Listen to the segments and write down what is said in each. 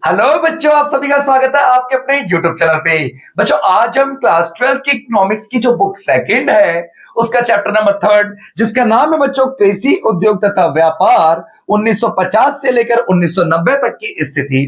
Hello बच्चों, आप सभी का स्वागत है आपके अपने YouTube चैनल पे। बच्चों, आज हम क्लास 12 की इकोनॉमिक्स की जो बुक सेकंड है उसका चैप्टर नंबर 3 जिसका नाम है बच्चों कृषि उद्योग तथा व्यापार 1950 से लेकर 1990 तक की स्थिति।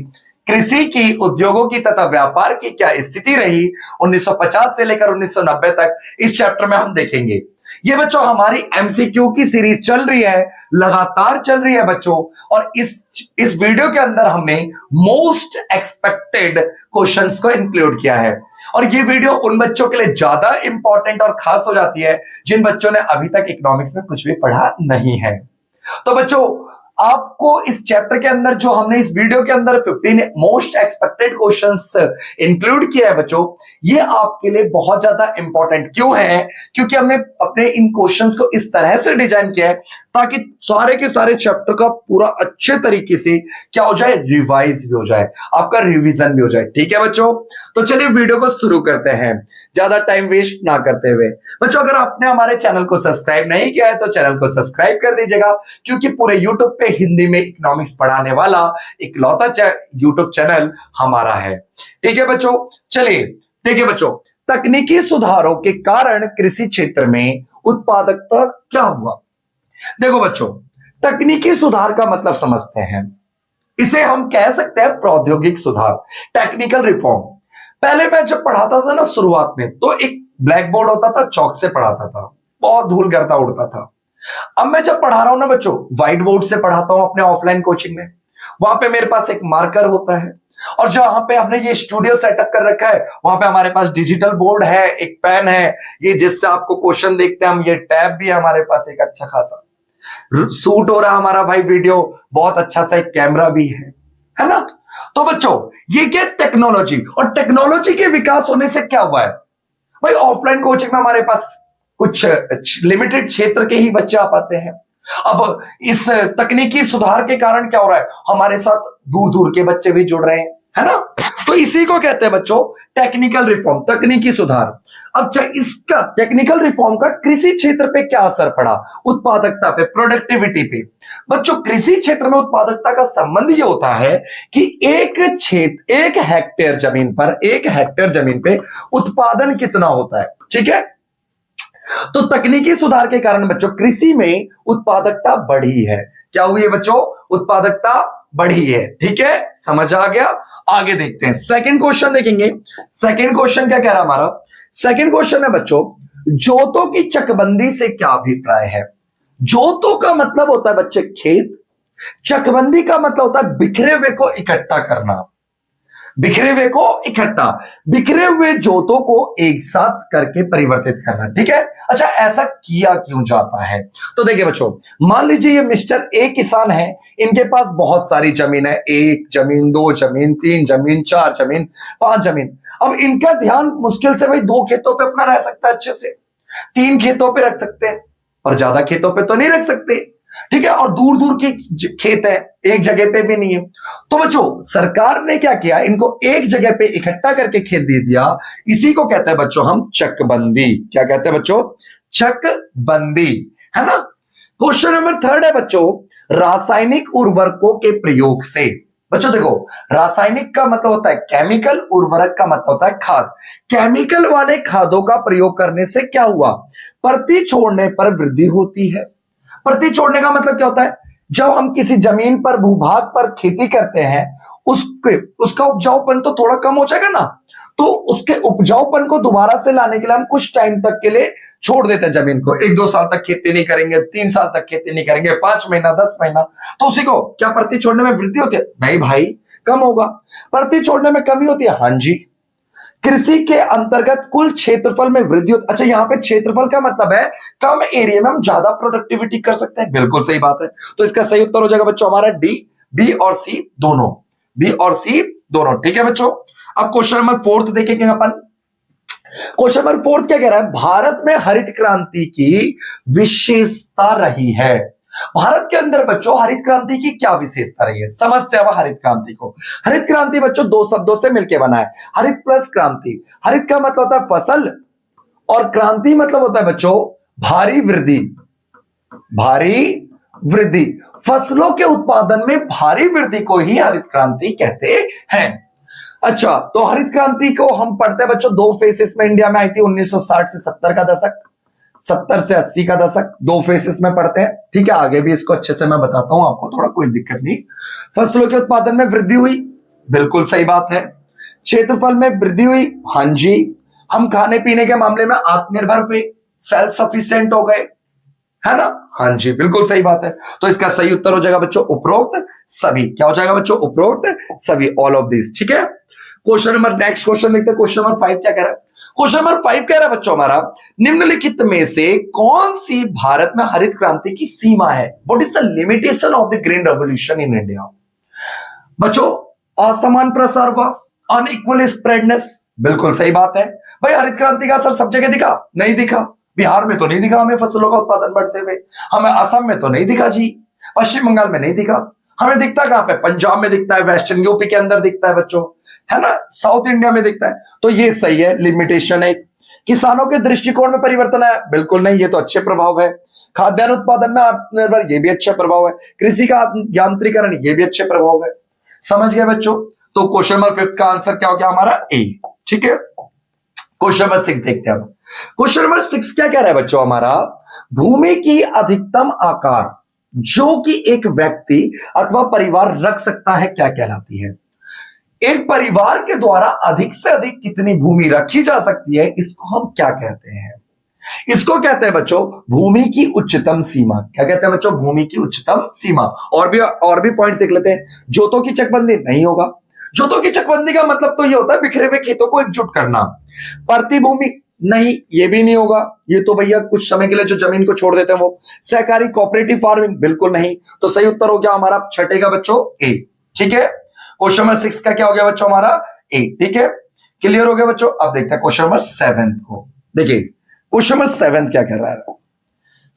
कृषि की, उद्योगों की तथा व्यापार की क्या स्थिति रही 1950 से लेकर 1990 तक, इस चैप्टर में हम देखेंगे। ये बच्चों हमारी एमसीक्यू की सीरीज चल रही है, लगातार चल रही है बच्चों। और इस वीडियो के अंदर हमने मोस्ट एक्सपेक्टेड क्वेश्चंस को इंक्लूड किया है। और ये वीडियो उन बच्चों के लिए ज्यादा इंपॉर्टेंट और खास हो जाती है जिन बच्चों ने अभी तक इकोनॉमिक्स में कुछ भी पढ़ा नहीं है। तो बच्चों, आपको इस चैप्टर के अंदर जो हमने इस वीडियो के अंदर 15 मोस्ट एक्सपेक्टेड क्वेश्चंस इंक्लूड किया है बच्चों, ये आपके लिए बहुत ज्यादा इंपॉर्टेंट क्यों है? क्योंकि हमने अपने इन क्वेश्चंस को इस तरह से डिजाइन किया है ताकि सारे के सारे चैप्टर का पूरा अच्छे तरीके से क्या हो जाए, रिवाइज भी हो जाए, आपका रिवीजन भी हो जाए। ठीक है बच्चों, तो चलिए वीडियो को शुरू करते हैं ज्यादा टाइम वेस्ट ना करते हुए। बच्चों, अगर आपने हमारे चैनल को सब्सक्राइब नहीं किया है तो चैनल को सब्सक्राइब कर दीजिएगा, क्योंकि पूरे यूट्यूब पे हिंदी में इकोनॉमिक्स पढ़ाने वाला इकलौता यूट्यूब चैनल हमारा है। ठीक है बच्चों, चलिए देखिए बच्चों, तकनीकी सुधारों के कारण कृषि क्षेत्र में उत्पादकता क्या हुआ। देखो बच्चों, तकनीकी सुधार का मतलब समझते हैं, इसे हम कह सकते हैं प्रौद्योगिक सुधार, टेक्निकल रिफॉर्म। पहले मैं जब पढ़ाता था ना शुरुआत में, तो एक ब्लैक बोर्ड होता था, चौक से पढ़ाता था, बहुत धूल गर्दा उड़ता था। अब मैं जब पढ़ा रहा हूं ना बच्चों, व्हाइट बोर्ड से पढ़ाता हूं अपने ऑफलाइन कोचिंग में। वहां पे मेरे पास एक मार्कर होता है, और जहां पे हमने ये स्टूडियो सेटअप कर रखा है वहां पे हमारे पास डिजिटल बोर्ड है, एक पेन है, ये जिससे आपको क्वेश्चन देखते हैं हम, ये टैब भी है हमारे पास एक अच्छा खासा, शूट हो रहा है हमारा भाई वीडियो, बहुत अच्छा सा एक कैमरा भी है ना। तो बच्चों, ये क्या टेक्नोलॉजी, और टेक्नोलॉजी के विकास होने से क्या हुआ है भाई, ऑफलाइन कोचिंग में हमारे पास कुछ लिमिटेड क्षेत्र के ही बच्चे आ पाते हैं। अब इस तकनीकी सुधार के कारण क्या हो रहा है, हमारे साथ दूर दूर के बच्चे भी जुड़ रहे हैं, है ना। तो इसी को कहते हैं बच्चों टेक्निकल रिफॉर्म, तकनीकी सुधार। अब इसका टेक्निकल रिफॉर्म का कृषि क्षेत्र पे क्या असर पड़ा, उत्पादकता पे, प्रोडक्टिविटी पे। बच्चों, कृषि क्षेत्र में उत्पादकता का संबंध ये होता है कि एक हेक्टेयर जमीन पे उत्पादन कितना होता है। ठीक है, तो तकनीकी सुधार के कारण बच्चों कृषि में उत्पादकता बढ़ी है। क्या हुई है बच्चों, उत्पादकता बढ़ी है। ठीक है, समझ आ गया। आगे देखते हैं, सेकंड क्वेश्चन देखेंगे। सेकंड क्वेश्चन क्या कह रहा है हमारा, सेकंड क्वेश्चन है बच्चों, जोतों की चकबंदी से क्या अभिप्राय है। जोतों का मतलब होता है बच्चे खेत, चकबंदी का मतलब होता है बिखरे हुए को इकट्ठा करना, बिखरे हुए को इकट्ठा, बिखरे हुए जोतों को एक साथ करके परिवर्तित करना। ठीक है, अच्छा ऐसा किया क्यों जाता है, तो देखिए बच्चों, मान लीजिए ये मिस्टर ए किसान है, इनके पास बहुत सारी जमीन है, 1 जमीन, 2 जमीन, 3 जमीन, 4 जमीन, 5 जमीन। अब इनका ध्यान मुश्किल से भाई 2 खेतों पे अपना रह सकता है, अच्छे से 3 खेतों पे रख सकते हैं, और ज्यादा खेतों पे तो नहीं रख सकते। ठीक है, और दूर दूर की खेत है, एक जगह पे भी नहीं है। तो बच्चों, सरकार ने क्या किया, इनको एक जगह पे इकट्ठा करके खेत दे दिया। इसी को कहते हैं बच्चों हम चकबंदी। क्या कहते हैं बच्चों, चकबंदी, है ना। क्वेश्चन नंबर 3 है बच्चों, रासायनिक उर्वरकों के प्रयोग से। बच्चों देखो, रासायनिक का मतलब होता है केमिकल, उर्वरक का मतलब होता है खाद। केमिकल वाले खादों का प्रयोग करने से क्या हुआ, प्रति छोड़ने पर वृद्धि होती है। प्रति छोड़ने का मतलब क्या होता है, जब हम किसी जमीन पर, भूभाग पर खेती करते हैं, उसका उपजाऊपन तो थोड़ा कम हो जाएगा ना, तो उसके उपजाऊपन को दोबारा से लाने के लिए हम कुछ टाइम तक के लिए छोड़ देते हैं जमीन को। 1-2 साल तक खेती नहीं करेंगे, 3 साल तक खेती नहीं करेंगे, 5 महीना, 10 महीना, तो उसी को क्या प्रति छोड़ने में वृद्धि होती है, नहीं भाई कम होगा। प्रति छोड़ने में कमी होती है, हाँ जी। कृषि के अंतर्गत कुल क्षेत्रफल में वृद्धि होती। अच्छा, यहां पे क्षेत्रफल का मतलब है कम एरिया में हम ज्यादा प्रोडक्टिविटी कर सकते हैं, बिल्कुल सही बात है। तो इसका सही उत्तर हो जाएगा बच्चों हमारा डी, बी और सी दोनों, बी और सी दोनों। ठीक है बच्चों, अब क्वेश्चन नंबर 4 देखेंगे अपन। क्वेश्चन नंबर 4 क्या कह रहा है, भारत में हरित क्रांति की विशेषता रही है। भारत के अंदर बच्चों हरित क्रांति की क्या विशेषता रही है, समझते हैं हरित क्रांति को। हरित क्रांति बच्चों 2 शब्दों से मिलकर बना है, हरित प्लस क्रांति। हरित का मतलब होता है फसल, और क्रांति मतलब होता है बच्चों भारी वृद्धि, भारी वृद्धि, फसलों के उत्पादन में भारी वृद्धि को ही हरित क्रांति कहते हैं। अच्छा, तो हरित क्रांति को हम पढ़ते हैं बच्चों दो फेसेस में इंडिया में आई थी, 1960 से 70 का दशक, 70 से 80 का दशक, दो फेसेस में पढ़ते हैं। ठीक है, आगे भी इसको अच्छे से मैं बताता हूं आपको, थोड़ा कोई दिक्कत नहीं। फसलों के उत्पादन में वृद्धि हुई, बिल्कुल सही बात है। क्षेत्रफल में वृद्धि हुई, हां जी। हम खाने पीने के मामले में आत्मनिर्भर हुए, सेल्फ सफिशिएंट हो गए, है ना? हां जी, बिल्कुल सही बात है। तो इसका सही उत्तर हो जाएगा बच्चों उपरोक्त सभी। क्या हो जाएगा बच्चों? उपरोक्त सभी, ऑल ऑफ दिस। ठीक है, क्वेश्चन नंबर, नेक्स्ट क्वेश्चन देखते हैं। क्वेश्चन नंबर 5 क्या कह रहा है? क्वेश्चन नंबर 5 कह रहा है बच्चों हमारा, निम्नलिखित में से कौन सी भारत में हरित क्रांति की सीमा है? What is the limitation of the green revolution in India? बच्चों, असमान प्रसार हुआ, अनइक्वल स्प्रेडनेस, बिल्कुल सही बात है। भाई हरित क्रांति का असर सब जगह दिखा? नहीं दिखा। बिहार में तो नहीं दिखा हमें फसलों का उत्पादन बढ़ते हुए, हमें असम में तो नहीं दिखा जी, पश्चिम बंगाल में नहीं दिखा, हमें दिखता कहां पे? पंजाब में दिखता है, वेस्टर्न यूपी के अंदर दिखता है बच्चों, है ना? साउथ इंडिया में दिखता है। तो ये सही है, लिमिटेशन है। किसानों के दृष्टिकोण में परिवर्तन है? बिल्कुल नहीं, ये तो अच्छे प्रभाव है। खाद्यान्न उत्पादन में आत्मनिर्भर, ये भी अच्छा प्रभाव है। कृषि का यांत्रिकरण, ये भी अच्छे प्रभाव है। समझ गए बच्चों? तो क्वेश्चन नंबर 5 का आंसर क्या हो गया हमारा? ए। ठीक है, क्वेश्चन नंबर 6 देखते हैं अब। क्वेश्चन नंबर 6 क्या कह रहा है बच्चों हमारा? भूमि की अधिकतम आकार जो कि एक व्यक्ति अथवा परिवार रख सकता है क्या कहलाती है? एक परिवार के द्वारा अधिक से अधिक कितनी भूमि रखी जा सकती है, इसको हम क्या कहते हैं? इसको कहते हैं बच्चों भूमि की उच्चतम सीमा। क्या कहते हैं बच्चों? भूमि की उच्चतम सीमा। और भी पॉइंट देख लेते हैं। जोतों की चकबंदी नहीं होगा। जोतों की चकबंदी का मतलब तो ये होता है बिखरे हुए खेतों को एकजुट करना। प्रतिभूमि नहीं, ये भी नहीं होगा। ये तो भैया कुछ समय के लिए जो जमीन को छोड़ देते हैं वो। सहकारी कोऑपरेटिव फार्मिंग, बिल्कुल नहीं। तो सही उत्तर हो गया हमारा छठे का बच्चों ए। ठीक है, क्वेश्चन नंबर 6 का क्या हो गया बच्चों हमारा? ए। ठीक है, क्लियर हो गया बच्चों। अब देखते हैं क्वेश्चन नंबर 7 को। देखिए क्वेश्चन नंबर 7 क्या कह रहा है?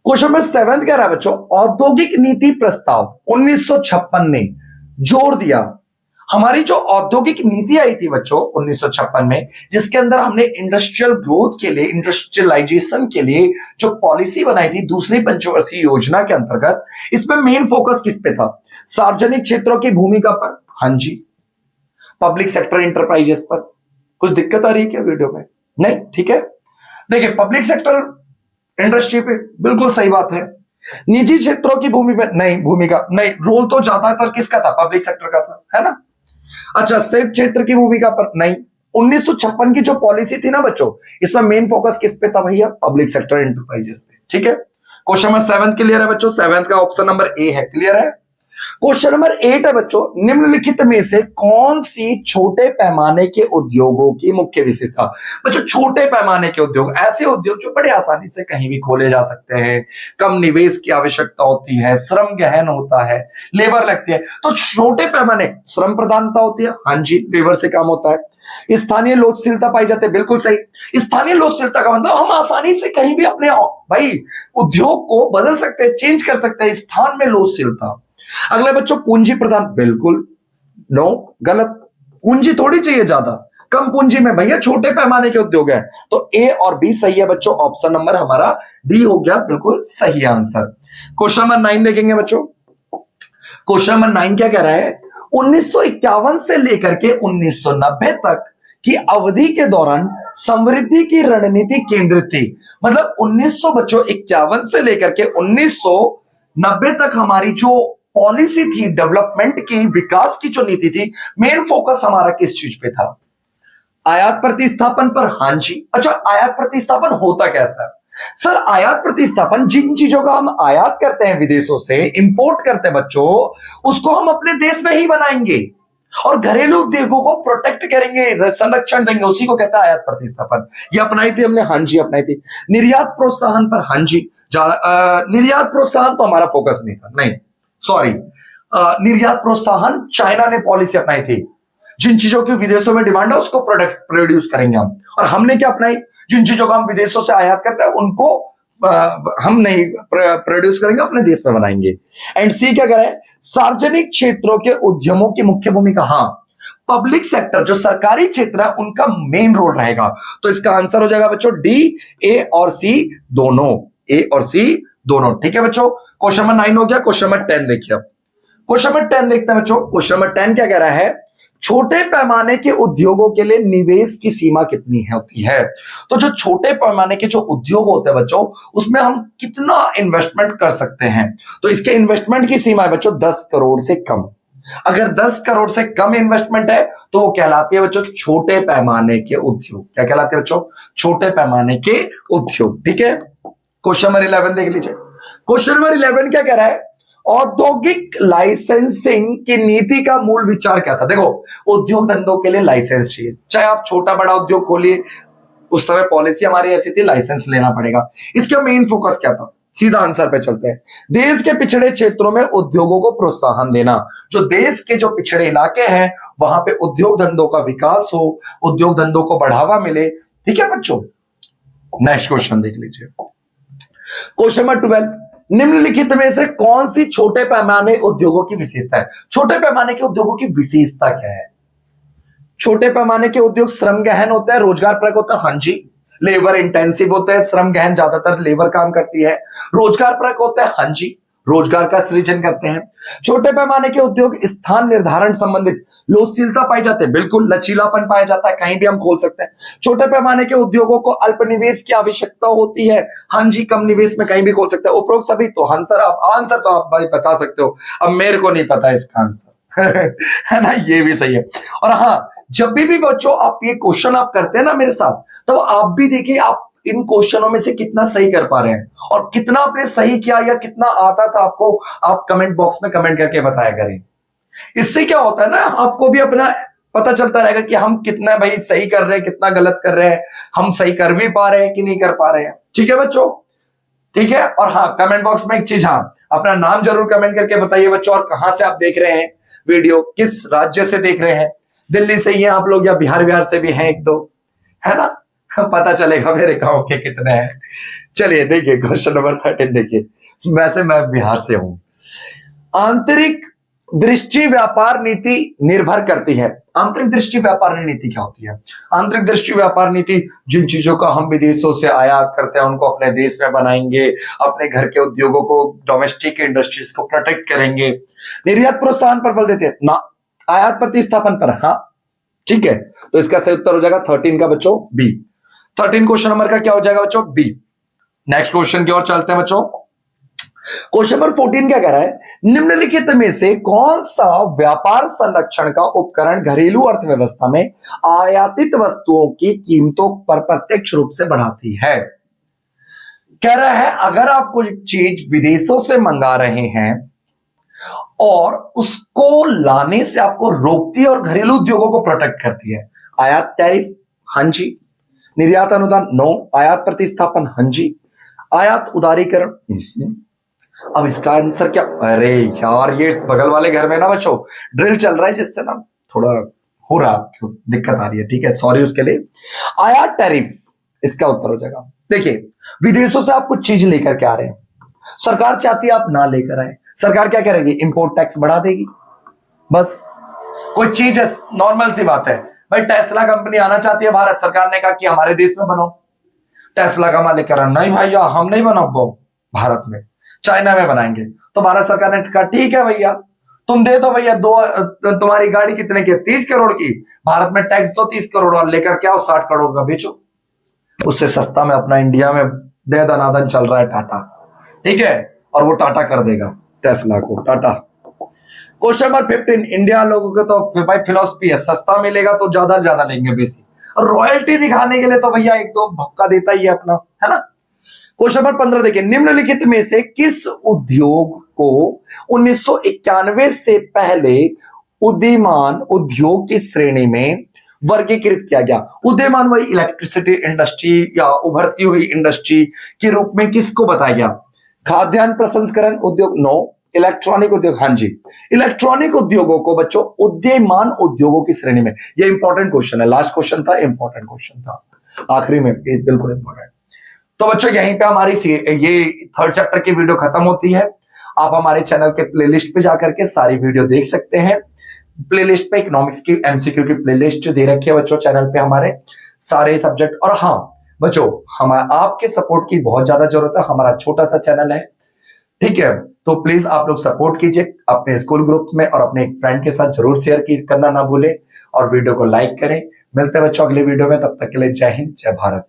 क्वेश्चन नंबर 7 कह रहा है बच्चों, औद्योगिक नीति प्रस्ताव 1956 ने जोड़ दिया। हमारी जो औद्योगिक नीति आई थी बच्चों 1956 में, जिसके अंदर हमने इंडस्ट्रियल ग्रोथ के लिए, इंडस्ट्रियलाइजेशन के लिए जो पॉलिसी बनाई थी दूसरी पंचवर्षीय योजना के अंतर्गत, इसमें मेन फोकस किस पे था? सार्वजनिक क्षेत्रों की भूमिका पर, हां जी। पब्लिक सेक्टर इंटरप्राइजेस पर। कुछ दिक्कत आ रही है क्या वीडियो में? नहीं, ठीक है। देखिए पब्लिक सेक्टर इंडस्ट्री पे बिल्कुल सही बात है। निजी क्षेत्रों की भूमि पे नहीं, भूमिका नहीं, रोल तो ज्यादातर किसका था? पब्लिक सेक्टर का था, है ना? अच्छा, संयुक्त क्षेत्र की भूमिका पर नहीं। 1956 की जो पॉलिसी थी ना बच्चों, इसमें मेन फोकस किस पे था भैया? पब्लिक सेक्टर एंटरप्राइजेस पे। ठीक है, क्वेश्चन नंबर 7 क्लियर है बच्चों? 7 का ऑप्शन नंबर ए है, क्लियर है। क्वेश्चन नंबर 8 है बच्चों, निम्नलिखित में से कौन सी छोटे पैमाने के उद्योगों की मुख्य विशेषता? बच्चों छोटे पैमाने के उद्योग ऐसे उद्योग जो बड़े आसानी से कहीं भी खोले जा सकते हैं, कम निवेश की आवश्यकता होती है, श्रम गहन होता है, लेबर लगती है। तो छोटे पैमाने, श्रम प्रधानता होती है, हां जी, लेबर से काम होता है। स्थानीय लोचशीलता पाई जाती है, बिल्कुल सही। स्थानीय लोचशीलता का मतलब हम आसानी से कहीं भी अपने भाई उद्योग को बदल सकते हैं, चेंज कर सकते हैं। स्थान में लोचशीलता। अगले बच्चों पूंजी प्रदान, बिल्कुल नो, गलत। पूंजी थोड़ी चाहिए ज्यादा, कम पूंजी में भैया छोटे पैमाने के उद्योग है। तो ए और बी सही है बच्चों। ऑप्शन नंबर हमारा डी हो गया बिल्कुल सही आंसर। क्वेश्चन नंबर 9 देखेंगे बच्चों। क्वेश्चन नंबर 9 क्या कह रहा है? 1951 से लेकर के 1990 तक की अवधि के दौरान समृद्धि की रणनीति केंद्रित थी। मतलब 1951 से लेकर के 1990 तक हमारी जो पॉलिसी थी डेवलपमेंट की, विकास की जो नीति थी, मेन फोकस हमारा किस चीज पे था? आयात प्रतिस्थापन पर, हां जी। अच्छा, आयात प्रतिस्थापन होता कैसा है? सर आयात प्रतिस्थापन जिन चीजों का हम आयात करते हैं विदेशों से, इंपोर्ट करते हैं बच्चों, उसको हम अपने देश में ही बनाएंगे और घरेलू उद्योगों को प्रोटेक्ट करेंगे, संरक्षण देंगे, उसी को कहता है आयात प्रतिस्थापन। ये अपनाई थी हमने, हां जी अपनाई थी। निर्यात प्रोत्साहन पर, हां जी। निर्यात प्रोत्साहन तो हमारा फोकस नहीं था, नहीं सॉरी। निर्यात प्रोत्साहन चाइना ने पॉलिसी अपनाई थी। जिन चीजों की विदेशों में डिमांड है उसको प्रोडक्ट प्रोड्यूस करेंगे हम। और हमने क्या अपनाई? जिन चीजों को हम विदेशों से आयात करते हैं उनको हम नहीं प्रोड्यूस करेंगे, अपने देश में बनाएंगे। एंड सी क्या करें? सार्वजनिक क्षेत्रों के उद्यमों की मुख्य भूमिका, हाँ पब्लिक सेक्टर जो सरकारी क्षेत्र है उनका मेन रोल रहेगा। तो इसका आंसर हो जाएगा बच्चों डी, ए और सी दोनों। ए और सी दोनों। ठीक है बच्चों, क्वेश्चन नंबर 9 हो गया। क्वेश्चन नंबर 10 देखिए अब। क्वेश्चन नंबर 10 देखते हैं बच्चों। क्वेश्चन नंबर 10 क्या कह रहा है, छोटे पैमाने के उद्योगों के लिए निवेश की सीमा कितनी होती है। तो जो छोटे पैमाने के जो उद्योग होते हैं बच्चों, उसमें हम कितना इन्वेस्टमेंट कर सकते हैं। तो इसके इन्वेस्टमेंट की सीमा है बच्चों 10 करोड़ से कम। अगर 10 करोड़ से कम इन्वेस्टमेंट है तो वो कहलाती है बच्चों छोटे पैमाने के उद्योग। क्या कहलाते हैं बच्चों, छोटे पैमाने के उद्योग। ठीक है, क्वेश्चन नंबर 11 देख लीजिए। क्वेश्चन नंबर 11 क्या कह रहा है, औद्योगिक लाइसेंसिंग की नीति का मूल विचार क्या था। देखो, उद्योग धंधों के लिए लाइसेंस चाहिए, चाहे आप छोटा बड़ा उद्योग खोलिए, उस समय पॉलिसी हमारी ऐसी थी लाइसेंस लेना पड़ेगा। इसका मेन फोकस क्या था, सीधा आंसर पे चलते हैं। देश के पिछड़े क्षेत्रों में उद्योगों को प्रोत्साहन देना। जो देश के जो पिछड़े इलाके हैं वहां पे उद्योग धंधों का विकास हो, उद्योग धंधों को बढ़ावा मिले। ठीक है बच्चों, नेक्स्ट क्वेश्चन देख लीजिए। क्वेश्चन नंबर 12, निम्नलिखित में से कौन सी छोटे पैमाने उद्योगों की विशेषता है। छोटे पैमाने के उद्योगों की विशेषता क्या है। छोटे पैमाने के उद्योग श्रम गहन होते हैं, रोजगार परक होता है। हाँ जी, लेबर इंटेंसिव होते हैं, श्रम गहन ज्यादातर लेबर काम करती है। रोजगार परक होता है, हाँ जी, रोजगार का सृजन करते हैं। छोटे पैमाने के उद्योग स्थान निर्धारण संबंधित लोचशीलता पाई जाती है, बिल्कुल लचीलापन पाया जाता है, कहीं भी हम खोल सकते हैं। छोटे पैमाने के उद्योगों को अल्प निवेश की आवश्यकता होती है, हाँ जी, कम निवेश में कहीं भी खोल सकते हैं। उपरोक्त सभी तो आंसर तो आप भाई बता सकते हो, अब मेरे को नहीं पता इसका आंसर है ना, ये भी सही है। और हाँ, जब भी बच्चों आप ये क्वेश्चन आप करते हैं ना मेरे साथ, तब आप भी देखिए आप इन क्वेश्चनों में से कितना सही कर पा रहे हैं और कितना आपने सही किया या कितना आता था आपको, आप कमेंट बॉक्स में कमेंट करके बताया करें। इससे क्या होता है ना, आपको भी अपना पता चलता रहेगा कि हम कितना भाई सही कर रहे हैं, कितना गलत कर रहे हैं, हम सही कर भी पा रहे हैं कि नहीं कर पा रहे हैं। ठीक है बच्चों, ठीक है। और हाँ, कमेंट बॉक्स में एक चीज, हाँ, अपना नाम जरूर कमेंट करके बताइए बच्चों, और कहां से आप देख रहे हैं वीडियो, किस राज्य से देख रहे हैं। दिल्ली से ही हैं आप लोग या बिहार से भी हैं एक दो, है ना, पता चलेगा मेरे गांव के कितने हैं। चलिए देखिए क्वेश्चन नंबर 13 देखिए, वैसे मैं बिहार से हूं। आंतरिक दृष्टि व्यापार नीति निर्भर करती है। आंतरिक दृष्टि व्यापार नीति क्या होती है। आंतरिक दृष्टि व्यापार नीति, जिन चीजों का हम विदेशों से आयात करते हैं उनको अपने देश में बनाएंगे, अपने घर के उद्योगों को, डोमेस्टिक इंडस्ट्रीज को प्रोटेक्ट करेंगे। निर्यात प्रोत्साहन पर बल देते हैं ना, आयात प्रतिस्थापन पर। हाँ ठीक है, तो इसका सही उत्तर हो जाएगा 13 का बच्चों बी। 13 क्वेश्चन नंबर का क्या हो जाएगा बच्चों, बी। नेक्स्ट क्वेश्चन की ओर चलते हैं बच्चों। क्वेश्चन नंबर 14 क्या कह रहा है, निम्नलिखित में से कौन सा व्यापार संरक्षण का उपकरण घरेलू अर्थव्यवस्था में आयातित वस्तुओं की कीमतों पर प्रत्यक्ष रूप से बढ़ाती है। कह रहा है अगर आप कुछ चीज विदेशों से मंगा रहे हैं और उसको लाने से आपको रोकती है और घरेलू उद्योगों को प्रोटेक्ट करती है। आयात टैरिफ, हां जी। निर्यात अनुदान, नो। आयात प्रतिस्थापन, हां जी। आयात उदारीकरण, अब इसका आंसर क्या, अरे यार ये बगल वाले घर में ना बच्चों ड्रिल चल रहा है जिससे ना थोड़ा हो रहा दिक्कत आ रही है, ठीक है, सॉरी उसके लिए। आयात टैरिफ इसका उत्तर हो जाएगा। देखिए विदेशों से आप कुछ चीज लेकर के आ रहे हैं, सरकार चाहती है आप ना लेकर आए, सरकार क्या करेगी, इंपोर्ट टैक्स बढ़ा देगी। बस कोई चीज है, नॉर्मल सी बात है भाई, टेस्ला कंपनी आना चाहती है भारत, सरकार ने कहा कि हमारे देश में बनाओ। टेस्ला का मालिक कह रहा नहीं भैया हम नहीं बनाओ भारत में, चाइना में बनाएंगे। तो भारत सरकार ने कहा ठीक है भैया तुम दे दो भैया, तुम्हारी गाड़ी कितने की, 30 करोड़ की, भारत में टैक्स दो 30 करोड़ और लेकर क्या हो 60 करोड़ का बेचो। उससे सस्ता में अपना इंडिया में दे दनादन चल रहा है टाटा, ठीक है, और वो टाटा कर देगा टेस्ला को, टाटा। क्वेश्चन नंबर 15, इंडिया लोगों के तो भाई फिलॉसफी है, सस्ता मिलेगा तो ज्यादा लेंगे बेसी, और रॉयल्टी दिखाने के लिए तो भैया एक दो भक्का देता ही है अपना, है ना। क्वेश्चन नंबर 15 देखिए, निम्नलिखित में से किस उद्योग को 1991 से पहले उदीयमान उद्योग की श्रेणी में वर्गीकृत किया गया। उदीयमान वही इलेक्ट्रिसिटी इंडस्ट्री या उभरती हुई इंडस्ट्री के रूप में किसको बताया गया। खाद्यान्न प्रसंस्करण उद्योग, नो। इलेक्ट्रॉनिक उद्योग, हाँ जी। इलेक्ट्रॉनिक उद्योगों को बच्चों उदीयमान उद्योगों की श्रेणी में, यह इंपॉर्टेंट क्वेश्चन है, लास्ट क्वेश्चन था, इंपॉर्टेंट क्वेश्चन था, आखिरी में बिल्कुल इंपॉर्टेंट। तो बच्चों यहीं पे हमारी ये 3rd चैप्टर की वीडियो खत्म होती है। आप हमारे चैनल के प्लेलिस्ट पे जाकर के सारी वीडियो देख सकते हैं। प्लेलिस्ट पे इकोनॉमिक्स की एमसीक्यू की प्लेलिस्ट जो दे रखी है बच्चों चैनल पे, हमारे सारे सब्जेक्ट। और हाँ, बच्चों हम आपके सपोर्ट की बहुत ज्यादा जरूरत है, हमारा छोटा सा चैनल है, ठीक है। तो प्लीज आप लोग सपोर्ट कीजिए अपने स्कूल ग्रुप में और अपने एक फ्रेंड के साथ जरूर शेयर करना ना भूलें और वीडियो को लाइक करें। मिलते हैं बच्चों अगले वीडियो में, तब तक के लिए जय हिंद जय भारत।